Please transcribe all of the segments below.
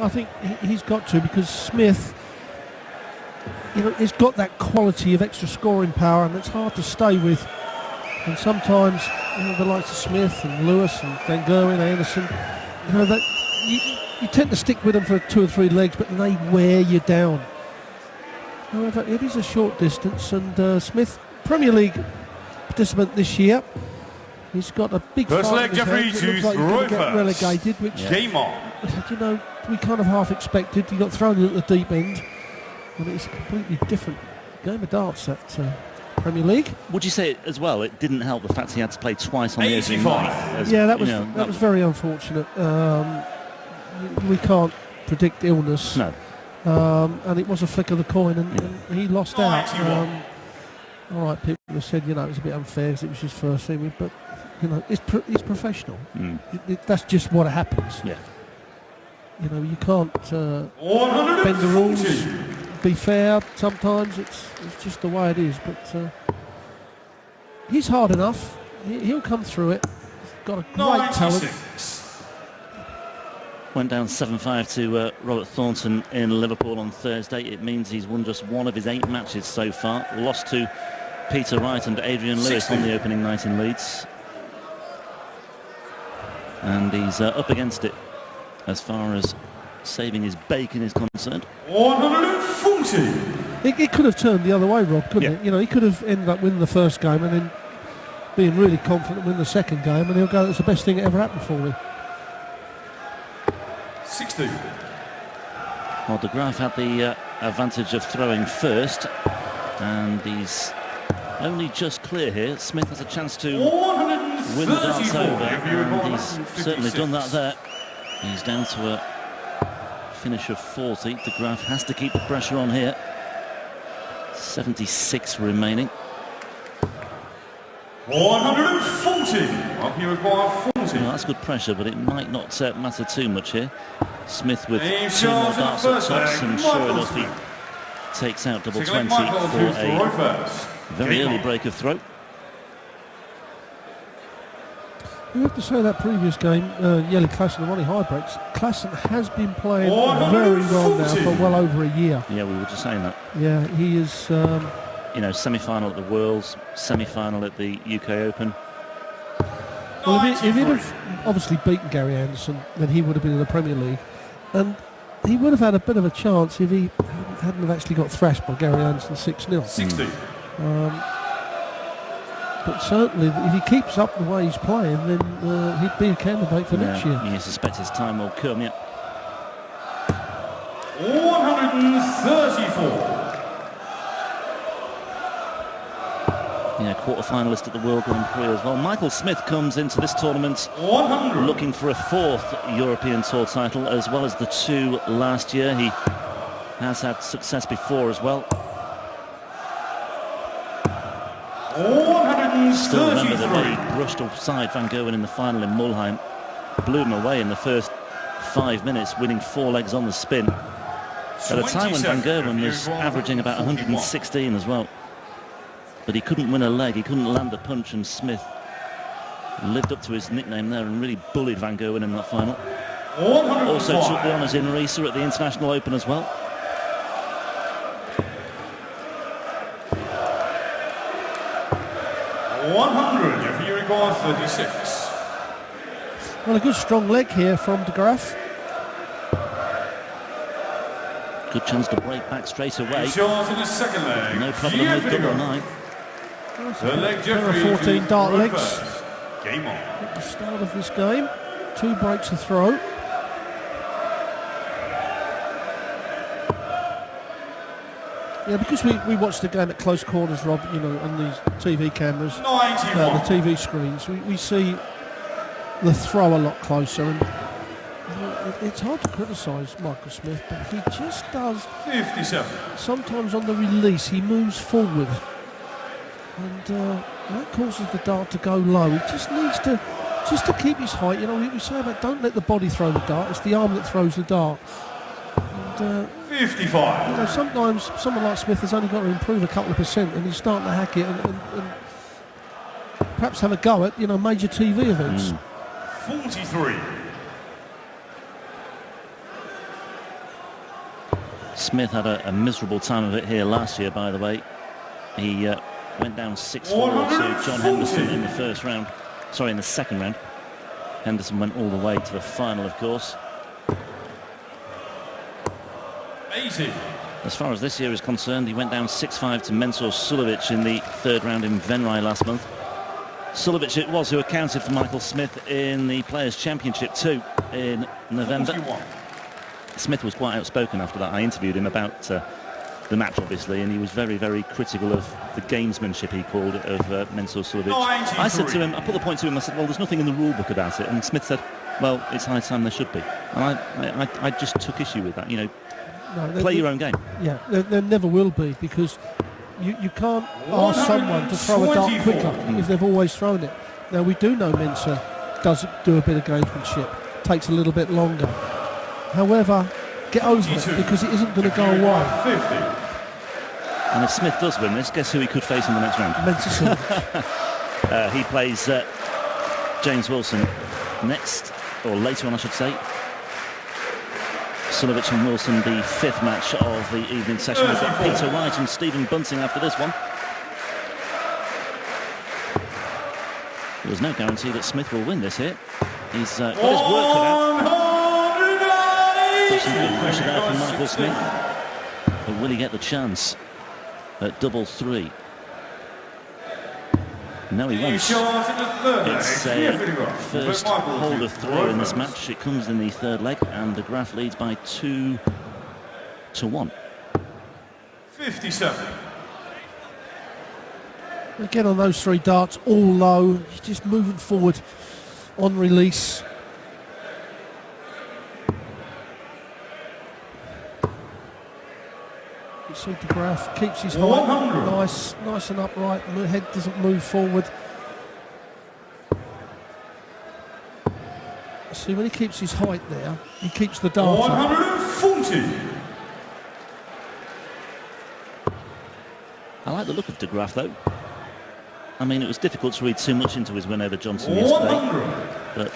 I think he's got to, because Smith, you know, he's got that quality of extra scoring power, and it's hard to stay with. And sometimes, you know, the likes of Smith and Lewis and Van Gerwen, Anderson, you know, that you tend to stick with them for 2 or 3 legs, but they wear you down. However, it is a short distance, and Smith, Premier League participant this year, he's got a big first fight leg, in his Jeffrey, hands. It looks like he's going to get relegated, which, game on. you know, we kind of half expected. He got thrown in at the deep end, and it's a completely different game of darts, that Premier League. Would you say as well, it didn't help the fact he had to play twice on the opening night? Yeah, that was very unfortunate. We can't predict illness. No. And it was a flick of the coin, and he lost out. All right, people have said, you know, it was a bit unfair because it was his first thing, but, you know, he's professional. That's just what happens. Yeah. You know, you can't bend the rules, be fair. Sometimes it's just the way it is. But he's hard enough. He'll come through it. He's got a great talent. Went down 7-5 to Robert Thornton in Liverpool on Thursday. It means he's won just 1 of his 8 matches so far. Lost to Peter Wright and Adrian Lewis on the opening night in Leeds. And he's up against it as far as saving his bacon is concerned. 140! It could have turned the other way, Rob, couldn't it? You know, he could have ended up winning the first game and then being really confident win the second game, and he'll go, it's the best thing that ever happened for me. 60. Well, de Graaf had the advantage of throwing first, and he's only just clear here. Smith has a chance to win the darts over, and he's certainly done that there. He's down to a finish of 40. De Graaf has to keep the pressure on here. 76 remaining. 140. Up you require 40. Well, that's good pressure, but it might not matter too much here. Smith with 2 more darts at tops, and sure enough, he takes out double 20 for a very early break of throw. You have to say that previous game, Jelle Klaassen and Ronnie Hybrechts, Klaassen has been playing very well now for well over a year. Yeah, we were just saying that. Yeah, he is... you know, semi-final at the Worlds, semi-final at the UK Open. Well, if he'd have obviously beaten Gary Anderson, then he would have been in the Premier League. And he would have had a bit of a chance if he hadn't have actually got thrashed by Gary Anderson 6-0. 60. But certainly, if he keeps up the way he's playing, then he'd be a candidate for next year. You suspect his time will come, yeah. 134. Yeah, quarter-finalist at the World Grand Prix as well. Michael Smith comes into this tournament looking for a 4th European Tour title, as well as the 2 last year. He has had success before as well. 133. Still remember that he brushed aside Van Gerwen in the final in Mulheim. Blew him away in the first 5 minutes, winning 4 legs on the spin. At a time when Van Gerwen was averaging about 116 as well. But he couldn't win a leg, he couldn't land a punch, and Smith lived up to his nickname there and really bullied Van Gerwen in that final. Also took the honours in Risa at the International Open as well. If you require 36. Well, a good strong leg here from de Graaf. Good chance to break back straight away. Shot in the second leg. No problem with double 9. There are 14 dart legs. Game on. At the start of this game, 2 breaks a throw. Yeah, because we watched the game at close quarters, Rob, you know, on these TV cameras, the TV screens, we see the throw a lot closer, and you know, it's hard to criticise Michael Smith, but he just does. 57. Sometimes on the release, he moves forward. And that causes the dart to go low. He just needs to keep his height. You know, we say about don't let the body throw the dart. It's the arm that throws the dart. And 55. you know, sometimes someone like Smith has only got to improve a couple of percent, and he's starting to hack it and perhaps have a go at, you know, major TV events. 43. Smith had a miserable time of it here last year, by the way. He went down 6-4 to John Henderson in the first round. Sorry, in the second round. Henderson went all the way to the final, of course. 80. As far as this year is concerned, he went down 6-5 to Mensur Suljovic in the third round in Venray last month. Suljovic it was who accounted for Michael Smith in the Players' Championship 2 in November. 41. Smith was quite outspoken after that. I interviewed him about the match, obviously, and he was very, very critical of the gamesmanship, he called it, of Mensur Suljovic. I said to him, I put the point to him, I said, well, there's nothing in the rule book about it. And Smith said, well, it's high time there should be. And I just took issue with that, you know. No, play your own game. Yeah, there never will be, because you can't ask someone to throw a dart quicker if they've always thrown it. Now, we do know Mensur does do a bit of gamesmanship, takes a little bit longer. However, get over it, because it isn't going to go away. 50. And if Smith does win this, guess who he could face in the next round? Mensur. He plays James Wilson next, or later on, I should say. Suljovic and Wilson, the fifth match of the evening session. We've got Peter Wright and Stephen Bunting after this one. There's no guarantee that Smith will win this here. He's got his work cut out. Put some good pressure there from Michael Smith. But will he get the chance at double three? No, he won't. It's a first hold of three in this match. It comes in the third leg, and the Graaf leads by 2-1. 57. Again, on those three darts, all low. He's just moving forward on release. You see the Graaf keeps his height nice and upright. The head doesn't move forward. See, when he keeps his height there, he keeps the dart 140. I like the look of De Graaf, though. I mean, it was difficult to read too much into his win over Johnson yesterday, but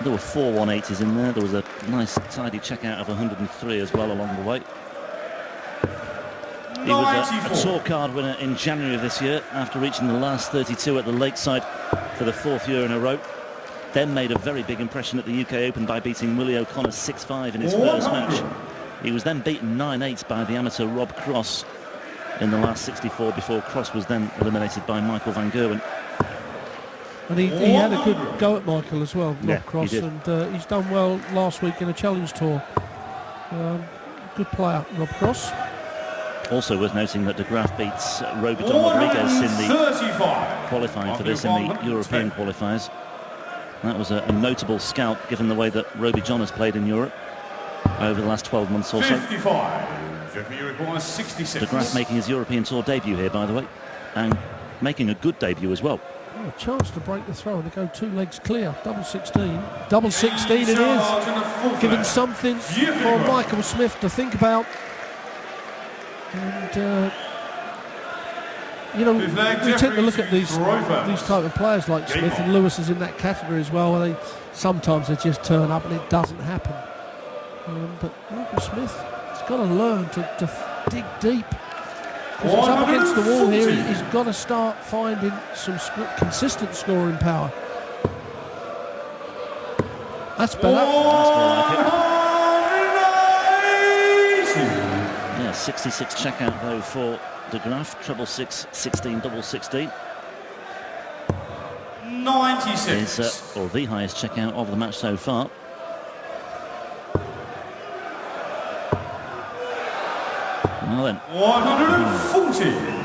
there were 4 180s in there. There was a nice tidy check out of 103 as well along the way. He was a tour card winner in January of this year after reaching the last 32 at the Lakeside for the 4th year in a row. Then made a very big impression at the UK Open by beating Willie O'Connor 6-5 in his first match. He was then beaten 9-8 by the amateur Rob Cross in the last 64 before Cross was then eliminated by Michael van Gerwen. And he had a good go at Michael as well, Rob Yeah, Cross, he did. and he's done well last week in a challenge tour. Good player, Rob Cross. Also worth noting that De Graaf beats Roby John Rodriguez in the qualifying for this in the European qualifiers. That was a notable scalp given the way that Roby John has played in Europe over the last 12 months or so. 55. Referee requires 66. De Graaf making his European Tour debut here, by the way, and making a good debut as well. Oh, a chance to break the throw and to go 2 legs clear. Double 16. Double 16 it is. Giving something for Michael Smith to think about. And, you know, we tend to look at these type of players like Smith, and Lewis is in that category as well. Sometimes they just turn up and it doesn't happen. But Michael Smith has got to learn to dig deep. Because he's up against the wall here. He's got to start finding some consistent scoring power. That's better. That's more like it. Yeah, 66 checkout though for De Graaf. Treble 6, 16, double 16. 96. Is or the highest checkout of the match so far. Well then. 140.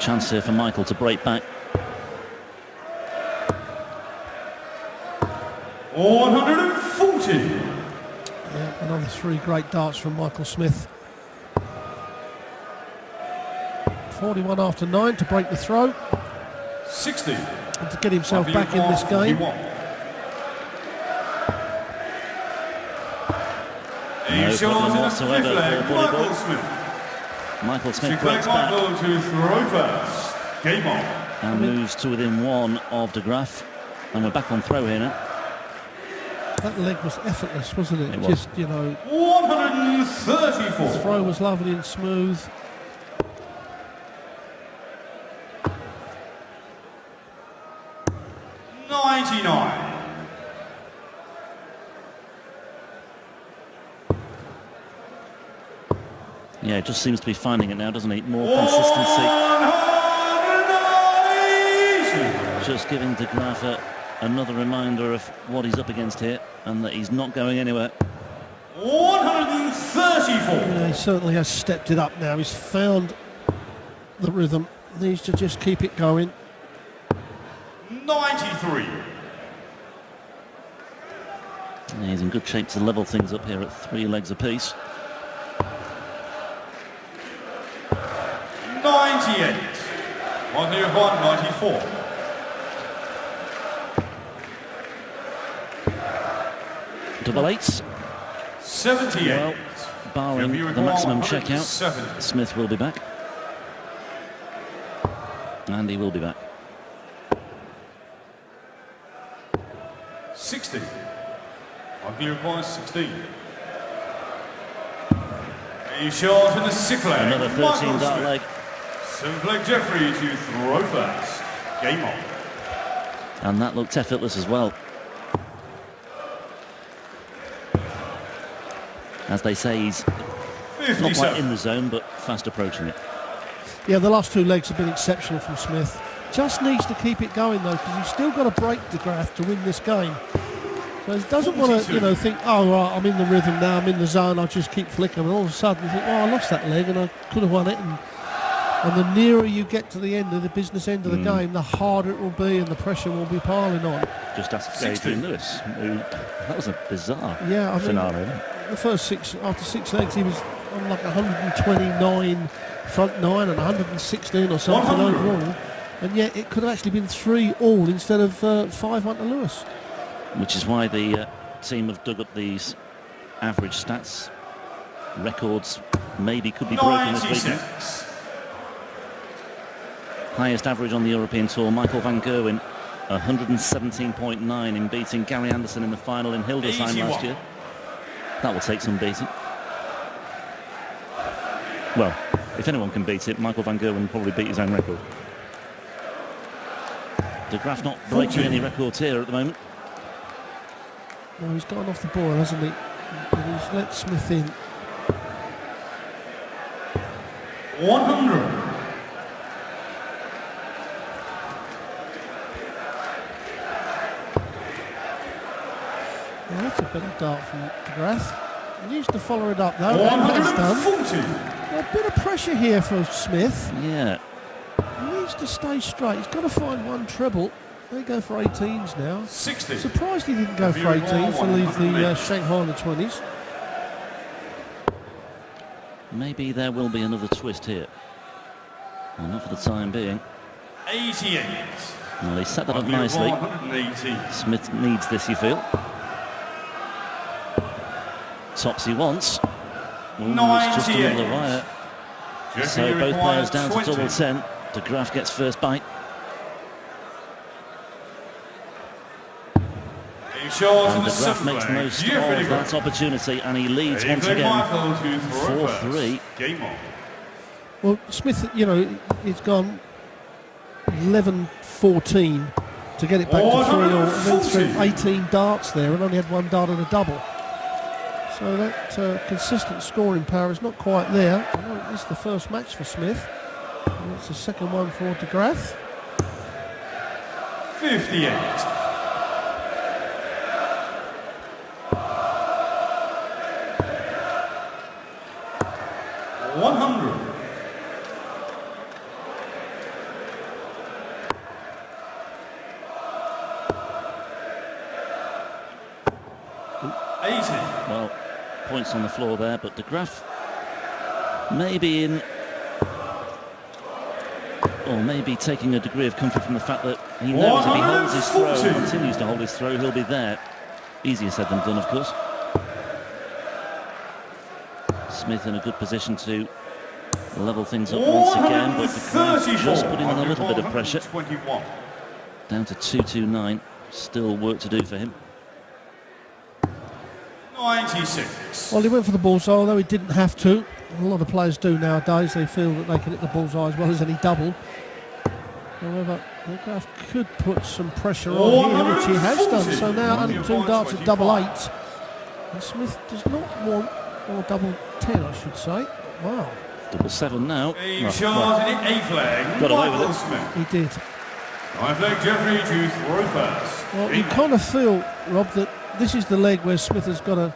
Chance here for Michael to break back. 140. Yeah, another 3 great darts from Michael Smith. 41 after 9 to break the throw. 60. And to get himself back in this game. No problem whatsoever for Bully Boy. Michael Smith breaks back to throw first. Game on. and moves to within one of De Graaf. And we're back on throw here now. That leg was effortless, wasn't it? It was. Just, you know, 134. the throw was lovely and smooth. Yeah, it just seems to be finding it now, doesn't he? More consistency. 190. Just giving De Graaf another reminder of what he's up against here and that he's not going anywhere. 134. Yeah, he certainly has stepped it up now. He's found the rhythm. Needs to just keep it going. 93. Yeah, he's in good shape to level things up here at 3 legs apiece. 98. 194. Double eights. 78. Well, barring the maximum checkout, 70. Smith will be back. And he will be back. 60. He requires 16. A shot in the 6th leg. Another 13 dart leg. 7th leg Jeffrey to throw first. Game on. And that looked effortless as well. As they say, he's not quite in the zone, but fast approaching it. Yeah, the last 2 legs have been exceptional from Smith. Just needs to keep it going though, because he's still got to break De Graaf to win this game. So he doesn't want to, you know, think, oh right, I'm in the rhythm now, I'm in the zone, I'll just keep flicking. And all of a sudden you think, oh, I lost that leg and I could have won it. And the nearer you get to the end of the business end of the game, the harder it will be and the pressure will be piling on. Just ask Adrian Lewis, who, that was a bizarre finale. The first 6, after 6 legs, he was on like 129 front 9 and 116 or something overall. And yet it could have actually been 3 all instead of 5-1 to Lewis. Which is why the team have dug up these average stats. Records maybe could be broken this weekend. Highest average on the European Tour, Michael van Gerwen, 117.9 in beating Gary Anderson in the final in Hildesheim last year. That will take some beating. Well, if anyone can beat it, Michael van Gerwen will probably beat his own record. De Graaf not breaking any records here at the moment. No, he's gone off the ball, hasn't he? And he's let Smith in. 100. Yeah, that's a better dart from De Graaf. He needs to follow it up though, and has done. A bit of pressure here for Smith. Yeah. He needs to stay straight. He's got to find 1 treble. They go for 18s now. 60. Surprised he didn't go for 18s to leave the Shanghai in the 20s. Maybe there will be another twist here. Well, not for the time being. 88. Well, he set that up nicely. 180. Smith needs this, you feel. Tops he wants. Ooh, it's just under the wire. So both players down to double 10. De Graaf gets first bite. And De Graaf makes the most of that opportunity, and he leads once again 4-3. Well, Smith, you know, it's gone 11-14 to get it back to 3 all, and then through 18 darts there, and only had 1 dart and a double. So that consistent scoring power is not quite there. I know this is the first match for Smith, and it's the second one for De Graaf. 58. 100. 80. Well, points on the floor there, but De Graaf maybe in, or maybe taking a degree of comfort from the fact that he knows if he holds his throw and continues to hold his throw, he'll be there. Easier said than done, of course. Smith in a good position to level things up once again, but the Graaf just putting on a little bit of pressure. Down to 229, still work to do for him. 96. Well, he went for the bullseye, although he didn't have to. A lot of players do nowadays. They feel that they can hit the bullseye as well as any double. However, Graaf could put some pressure on here, which he has done. So now only 2 darts at double 8. And Smith does not want, or double 10, I should say. Wow. Double 7 now. Got away with it. He did. 5 leg Jeffrey to throw first. Well, you kind of feel, Rob, that this is the leg where Smith has got to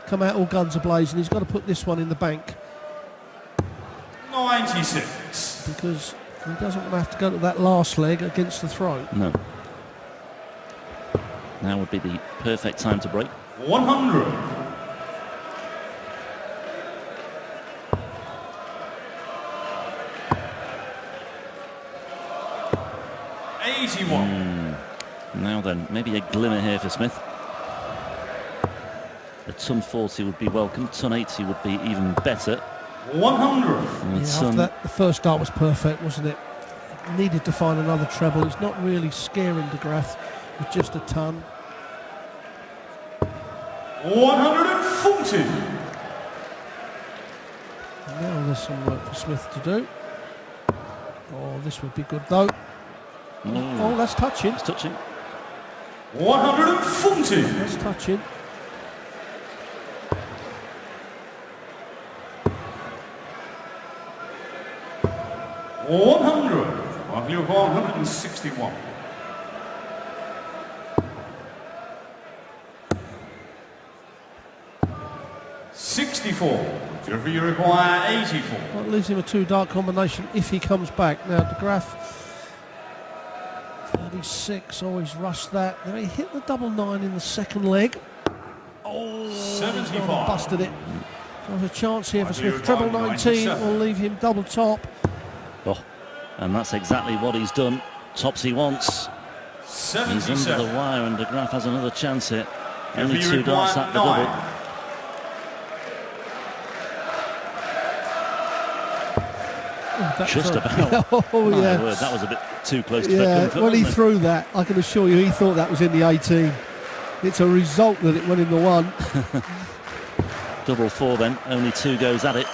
come out all guns ablaze, and he's got to put this one in the bank. 96. Because he doesn't want to have to go to that last leg against the throat. No. Now would be the perfect time to break. 100. Now then, maybe a glimmer here for Smith. A ton 40 would be welcome, ton 80 would be even better. 100. Yeah, after that, the first dart was perfect, wasn't it? Needed to find another treble. It's not really scaring De Graaf with just a ton. 140. And now there's some work for Smith to do. Oh, this would be good though. Oh, that's touching. It's touching. 140. That's touching. I believe 161. Jeffrey, you require 84. Well, it leaves him a 2 dart combination if he comes back. Now, De Graaf, 36, always rushed that. Now he hit the double 9 in the second leg. Oh, 75. Busted it. So there's a chance here for Smith. Treble 19 will leave him double top. Oh, and that's exactly what he's done. Tops he wants. 77. He's under the wire, and De Graaf has another chance here. Only 2 darts at the double. Oh, just about. Oh, yeah. Word, that was a bit too close to yeah, comfort, when he wasn't it? threw that, I can assure you he thought that was in the 18. It's a result that it went in the 1. Double 4 then, only 2 goes at it.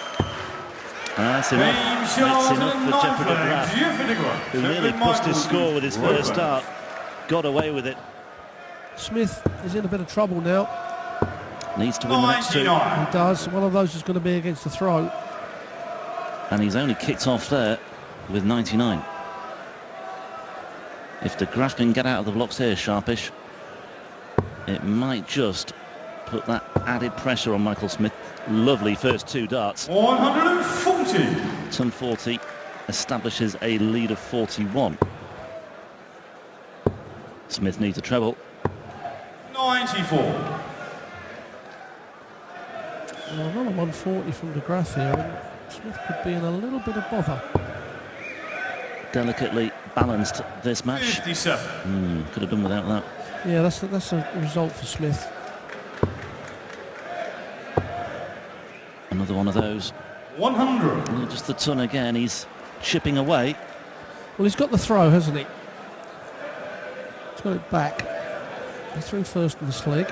That's enough. That's enough for Jeffrey De Graaf, who nearly pushed his score with his first dart. Got away with it. Smith is in a bit of trouble now. Needs to win the next 2. He does. One of those is going to be against the throat. And he's only kicked off there with 99. If De Graaf can get out of the blocks here, sharpish, it might just put that added pressure on Michael Smith. Lovely first 2 darts. 140. Ton 40 establishes a lead of 41. Smith needs a treble. 94. Well, another 140 from De Graaf here, and Smith could be in a little bit of bother. Delicately balanced this match. 57. Could have done without that. Yeah, that's a result for Smith. Another one of those. 100. Well, just the ton again. He's chipping away. Well, he's got the throw, hasn't he? He's got it back. He threw first in this leg.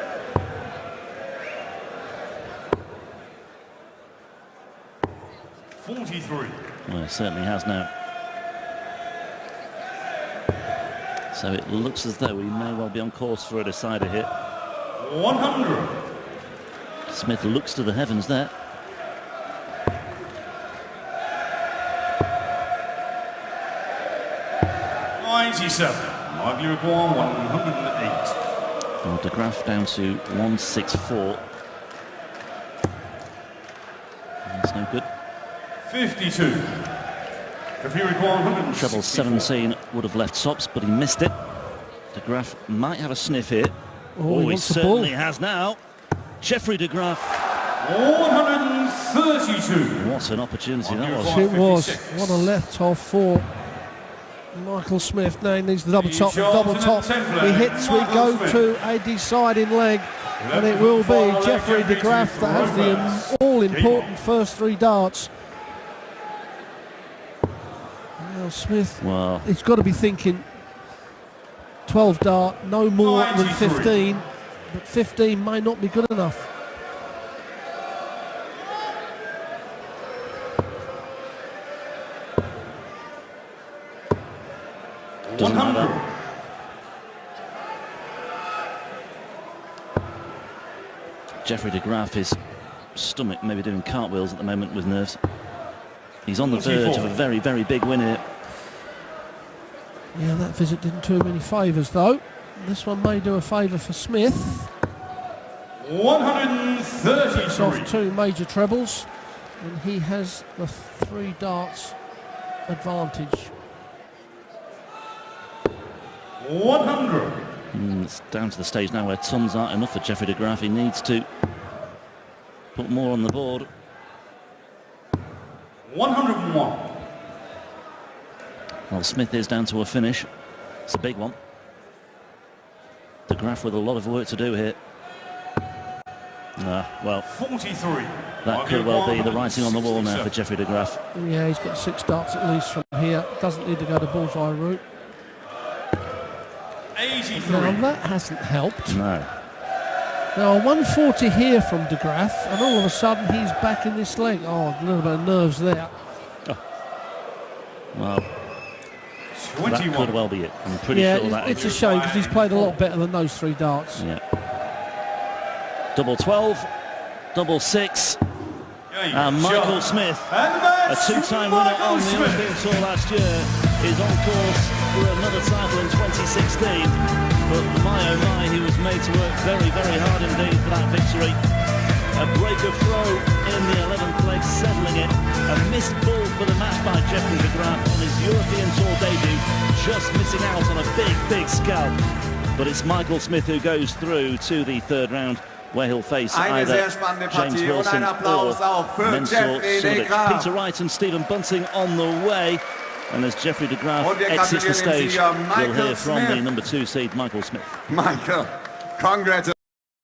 Well, it certainly has now. So it looks as though he may well be on course for a decider here. 100. Smith looks to the heavens there. Might be required 108. Oh, De Graaf down to 164. That's no good. 52. If he required 100. Treble 17 would have left tops, but he missed it. De Graaf might have a sniff here. Oh, he certainly has now. Jeffrey De Graaf. 132. What an opportunity that was. It was. What a left off 4. Michael Smith now he needs the double He top. jogs Double in the top. 10th He leg, hits. We Michael go Smith. to a deciding leg, and it will be Jeffrey de Graaf that has the all-important first 3 darts. Now Smith, Well, he's got to be thinking 12 dart, no more than 15, but 15 may not be good enough. doesn't matter. Jeffrey de Graaf, his stomach maybe doing cartwheels at the moment with nerves. He's on the verge of a very, very big win here. Yeah, that visit didn't do him any favours though. This one may do a favour for Smith. 133. It's off 2 major trebles, and he has the 3 darts advantage. 100. It's down to the stage now where tons aren't enough for Jeffrey de Graaf. He needs to put more on the board. 101. Well, Smith is down to a finish. It's a big one. De Graaf with a lot of work to do here. Well, 43. that could well be the writing on the wall now for Jeffrey de Graaf. Yeah, he's got 6 darts at least from here. Doesn't need to go the bullseye route. 83. Now that hasn't helped. No. Now 140 here from de Graaf, and all of a sudden he's back in this leg. Oh, a little bit of nerves there. Well, that 21. could well be it. I'm pretty Yeah, sure that it's is. a shame because he's played a lot better than those 3 darts. Yeah. Double 12, double 6, and Michael Smith, a 2-time winner on the European Tour last year, is on course for another title in 2016. But my oh my, he was made to work very, very hard indeed for that victory. A breaker throw in the 11th leg, settling it. A missed ball for the match by Jeffrey de Graaf on his European Tour debut, just missing out on a big, big scalp. But it's Michael Smith who goes through to the 3rd round, where he'll face either James Wilson or Mensur Suljovic. Peter Wright and Stephen Bunting on the way. And as Jeffrey de Graaf exits the stage, we'll hear from the number 2 seed, Michael Smith. Michael, congratulations.